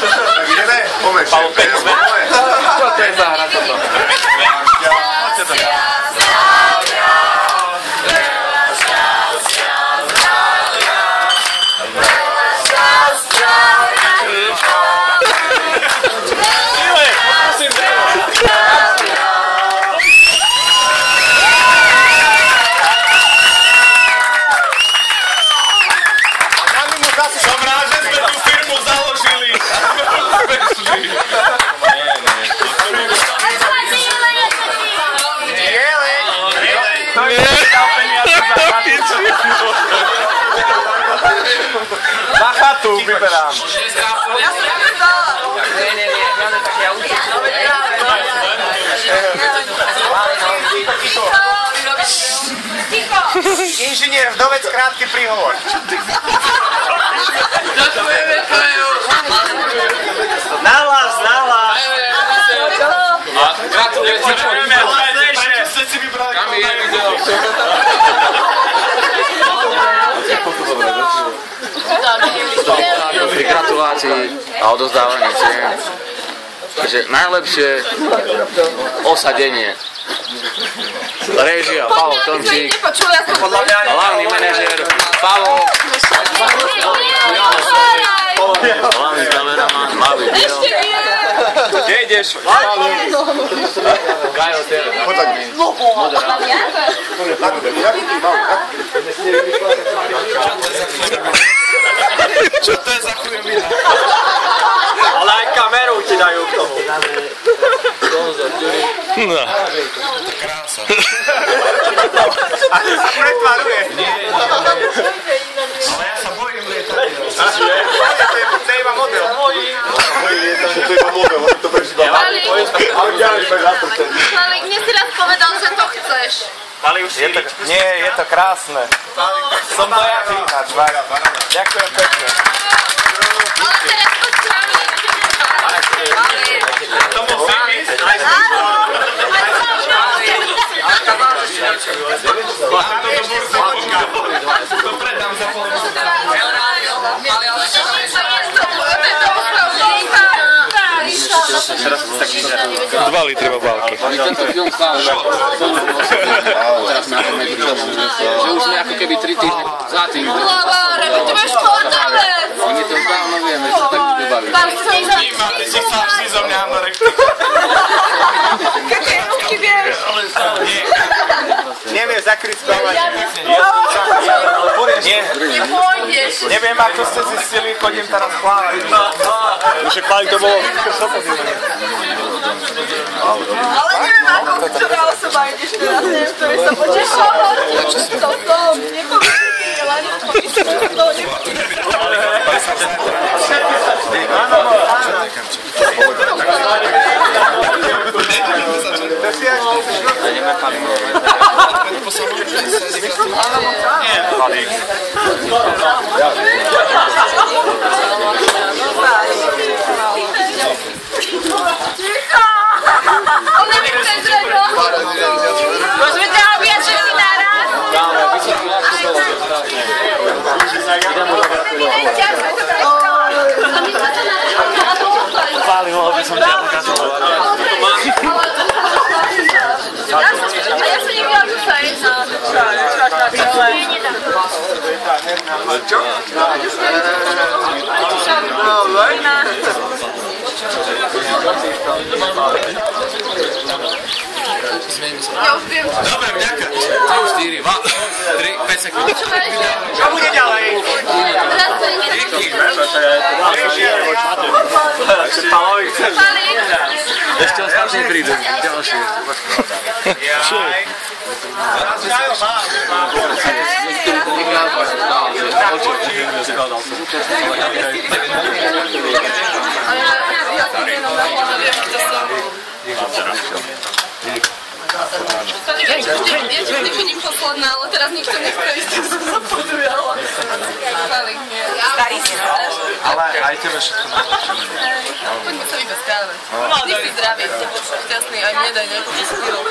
Tak ideme? Poďme, Čo to je za hra toto? Na chatu vyberám. Inžinier, vdovec, krátky príhovor. Nahlas, nahlas. Gratulujem. Kam je video? Pri gratulácii a odovzdávaní cien, že najlepšie osadenie. Réžia Pavol Tomčík, hlavný manažér Pavol, hlavný kameraman Malý Biel. Kde ideš? Gajo TV. Čo to je za chujovina? Ale aj kamerou ti dajú k tomu. No. Krása. A ty sa pretvaruje. Ale ja sa bojím lietadiel. To je iba model. to je iba model, on to prežíva. Malík, mne si raz povedal, že to chceš. Nie, je to krásne. Som dojatý ináč, ďakujem pekne. Ale teraz počúvam, To musím ísť. To predám za pol minúty. Dva litre obálky. Tento film stále teraz máme že už sme ako keby 3 týždne za tým. Hlaváre, ty máš chodavec! Oni to už dávno vieme, že tak budú baviť. Vníma, ty si sa vždy zo mňa anorektik. Aké ruky vieš? Nevieš zakryť spávanie. Nepôjdeš. Neviem, ako ste zistili, chodím teraz plávať. Už je plávať, to bolo Ale neviem, ako ktorá osoba ideš teraz, neviem, ktorý sa potešil. To som, nepovedný, len pomyslím, že to Ona mi chce zrejmo. Môžeme ťa objať všetky naraz? Páli, mohol by som ťa pokračovať. A ja som nevedela, že sa jedna. Čo? Ja už viem. Dobre, vďaka. 3, 4, 2, 3, 5 sekúnd. Čo bude ďalej? Teraz sa ide. Ešte ostatní prídu. Ďalšie. Ja ti vždy chodím posledná, ale teraz nikto nechce ísť, tak som sa podujala. Starý si straš. Ale aj tebe všetko najlepšie. Poďme sa iba skávať. Ty si zdravý, šťastný, aj mne daj nejakú chvíľu.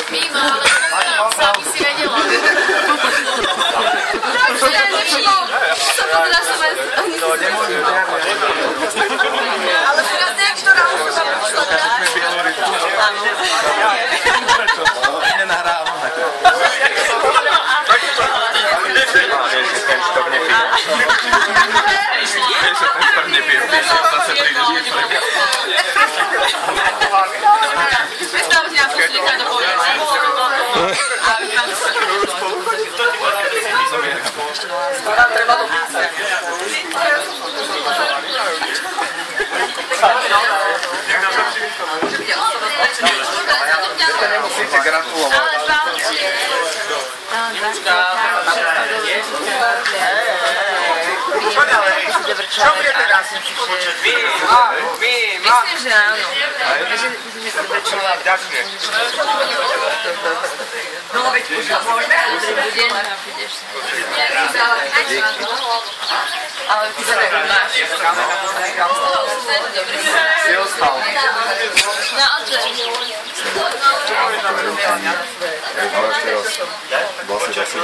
Mimo, sami si vedela. Tak si aj nevšimol. Sa pozeráš sa aj Ale teraz neviem, ktorá osoba prišla hrať. Nenahrávame. Predstavte nám poslíka do povedať. Treba dopísať. Nemusíte gratulovať. Čo bude teraz? Myslím, že áno. Ďakujem. No, veď už môžeme. Dobrý deň. Ale ty sa tak máš. Si ostal. No, ale to je. Vlastne zase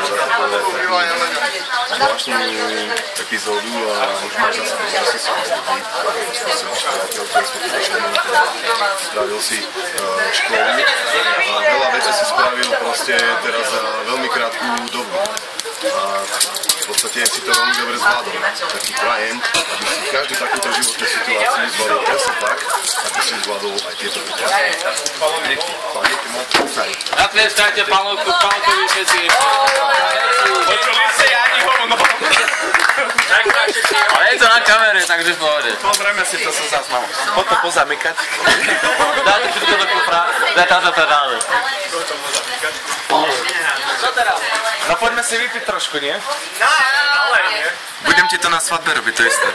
zvláštnu epizódu a už máš zase ľudí, spravil si školu a veľa vecí si spravil proste teraz za veľmi krátku dobu. A v podstate si to veľmi dobre zvládol. Taký prajem, aby si každú takúto životnú situáciu zvládol presne tak, ako si zvládol aj tieto situácie. Pamäti ma púcaj. Natlieskajte Pálkovi všetci. Počuli ste ani hovno. Ale je to na kamere, takže v pohode. Pozrieme si to sa zaznam. Poď to pozamykať. Dáte všetko do kufra, dáte to dále. No poďme si vypiť trošku, nie? Budem ti to na svadbe robiť, to isté.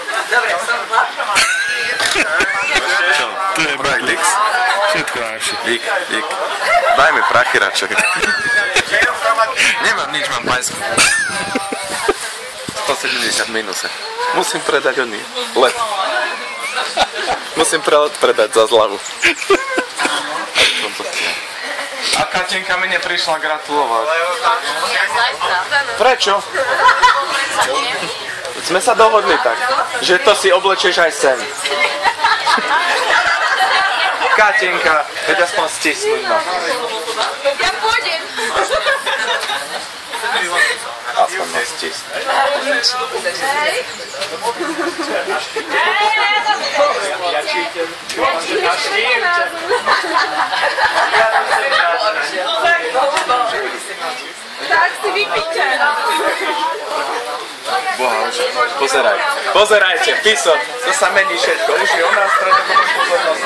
Čo? Tu je Brightix. Všetko najlepšie. Dík. Daj mi prachy radšej. Nemám nič, mám pajsku. 170 minuse. Musím predať oný let. Musím predať za zľavu. A Katenka mi neprišla gratulovať. Prečo? Sme sa dohodli tak, že to si oblečieš aj sem. Katenka, veď aspoň stisnúť ma. Ja pôjdem. Aspoň ma stisnúť. Tak si vypíte. Boha, už pozerajte, Piso, to sa mení všetko, už je ona stredná pozornosť.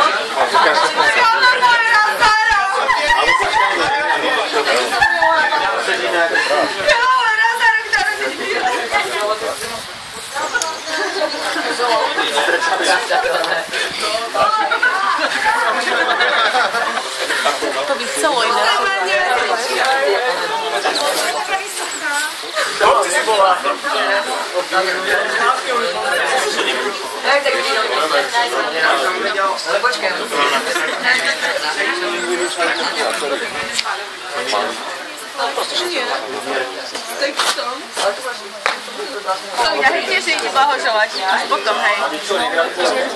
To by chcelo iné. Ja hej tiež idem blahoželať, až potom, hej.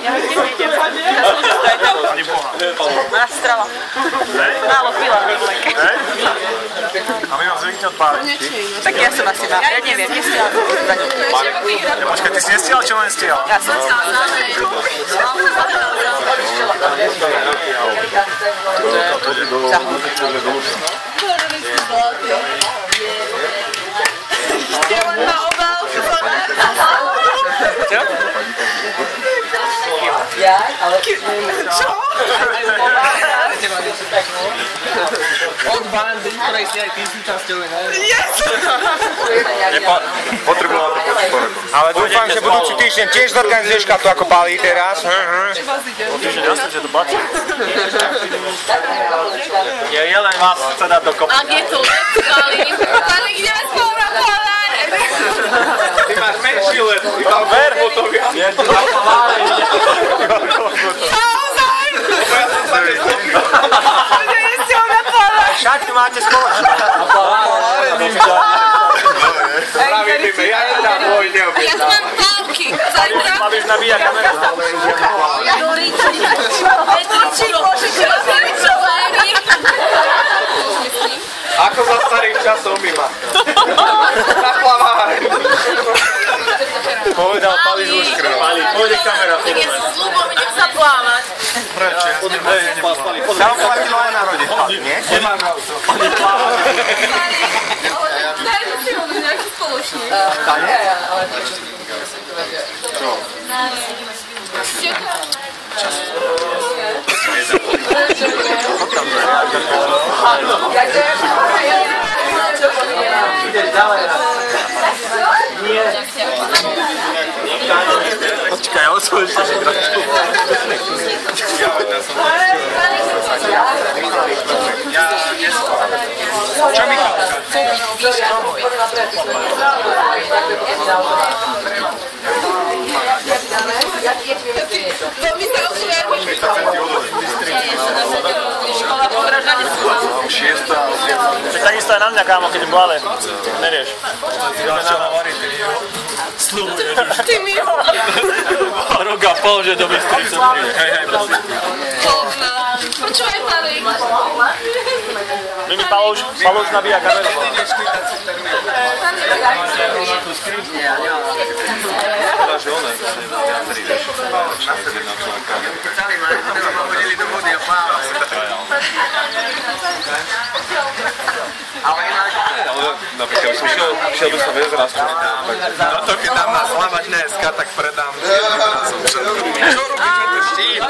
Ja hej tiež idem. Moja strava. Málo pila. A my vám zvykne odpáliť. Tak ja som asi mal, ja neviem, nestihla to povedať. Počkaj, ty si nestihla, čo len stihla? Ja som stihla. Ja, ale... Čo? Od bandy, ktorej si aj ty súčasťou, ne? Potrebovala to podporu. Ale dúfam, že budúci týždeň tiež zorganizuješ kartu ako Pali teraz. O týždeň jasne, že to bačí. Je len vás chce dať do kopy. Ak je to Pali, Pali, ideme spolu na polár. Ty máš menší let, ty tam ver fotografie. Naozaj? Ideme s ňou na polár. Šatku máte spoločné. Pravím, ja ti dám môj Ja tu mám pálky. Zajtra nabíja kameru. Ako za starých časov mi ma. Na plavár. Povedal Pali z úškrnou. Pôjde kamera. Tak ja sa slúbom idem sa plávať. Tam platilo aj na rode. Nie? Nemám auto. Oni plávali. Dajme si ho nejaký spoločník. Čo? Počkaj, ja osvojíš sa trošku. Čo Michalka? Veľmi sa osvojíš. Škola podražania Tak takisto aj na mňa, kámo, keď blále. Nerieš. Slúbuješ. Ty mi ho. Rok a pol, že do Bystrice príde. Hej, prosím. Počúvaj, Pali. Mimi, Palouš nabíja kameru. Že ona viacerí, vieš, jedna členka. Chceli ma, teraz ma hodili do vody a plávali. Ale inak... Ale napríklad, som šiel by som viesť raz. No to keď dám na slavač dneska, tak predám jedným razom všetko. Čo robíš, že to štít?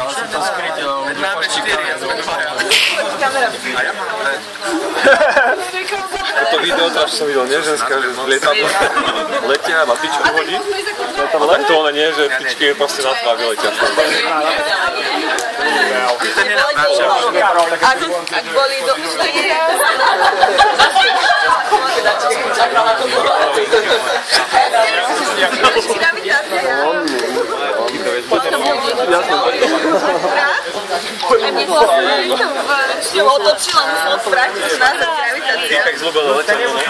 Čo to skrytil? Veď máme 4, ja sme 2. A ja mám 5. To video, teraz som videl, nie? Ženská, že lietadlo letia a pičku hodí. Tak to ona nie, že pičky proste na tvár vyletia. Ak boli do 4. Otočila, musela vrátiť nazad gravitáciu. Týpek zľúbil letia, no ne?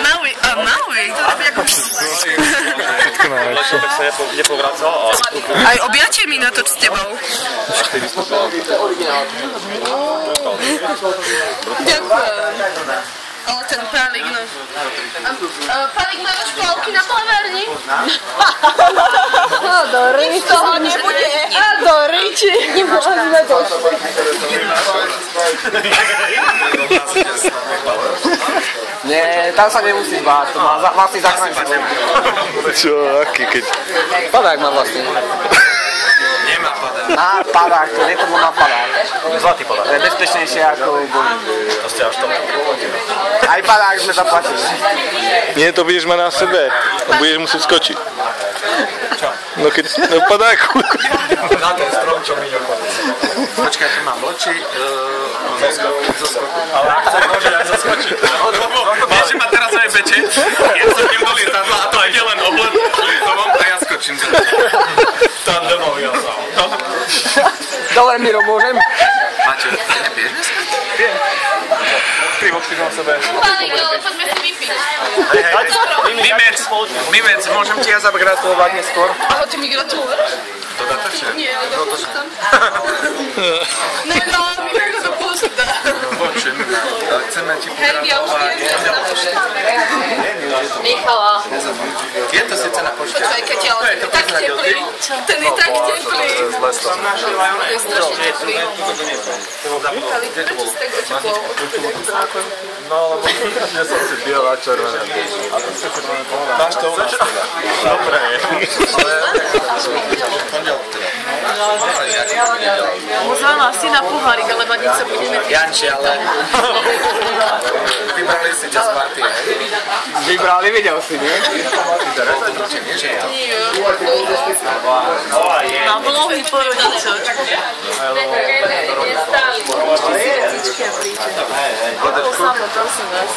Maui. To robí ako... Letia, tak sa nepovracal a... Aj objatie mi natoč s tebou. Ďakujem. Ale ten Pálik, no. Pálik, máš školky na plavárni? Do riči. Toho nebude. A do riči. Nemôžeme došli. Nie, tam sa nemusí báť, to má vlastný záchranný. Čo, aký keď... Padák má vlastný. Nemá padák. Má padák, to lietadlo má padák. Zlatý padák. To je bezpečnejšie ako boli. To ste až to. Aj padák sme zaplatili. Nie, to budeš mať na sebe. Budeš musieť skočiť. Čo? No keď... No padáku. Na ten strom, čo mi dopadne. Počkaj, tu mám oči. Ale ak chcem, môže aj zaskočiť. Vieš, že ma teraz aj beče? Ja sa idem do lietadla a to ide len oblet lietovom a ja skočím. Tam domov ja sám. Dobre, Miro, môžem? Maťo, ty nepiješ dneska? Pijem. 3 vodky mám sebe. Pálik, ale poďme si vypiť. Mimec, môžem ti ja zagratulovať neskôr? Aho, ty mi gratuluješ? To datočne? Nie, ale dopušťam. No, mi to dopušťa. Počujem, chceme ti Hej, ja už viem, že sa dopušťa. Michala. Je to sice na pošte. Počkaj, keď ja, ale ten je tak teplý. Ten je tak teplý. Je strašne teplý. Pálik, prečo si tak oteplol? No, lebo ja som si biela a červená. Máš to u nás teda. Dobre je. Pozvala si na pohárik, ale mať sa budeme... Janči, ale... Vybrali si ťa z partie. Vybrali, videl si, nie? Na vlohy po rodičoch. Prosím vás.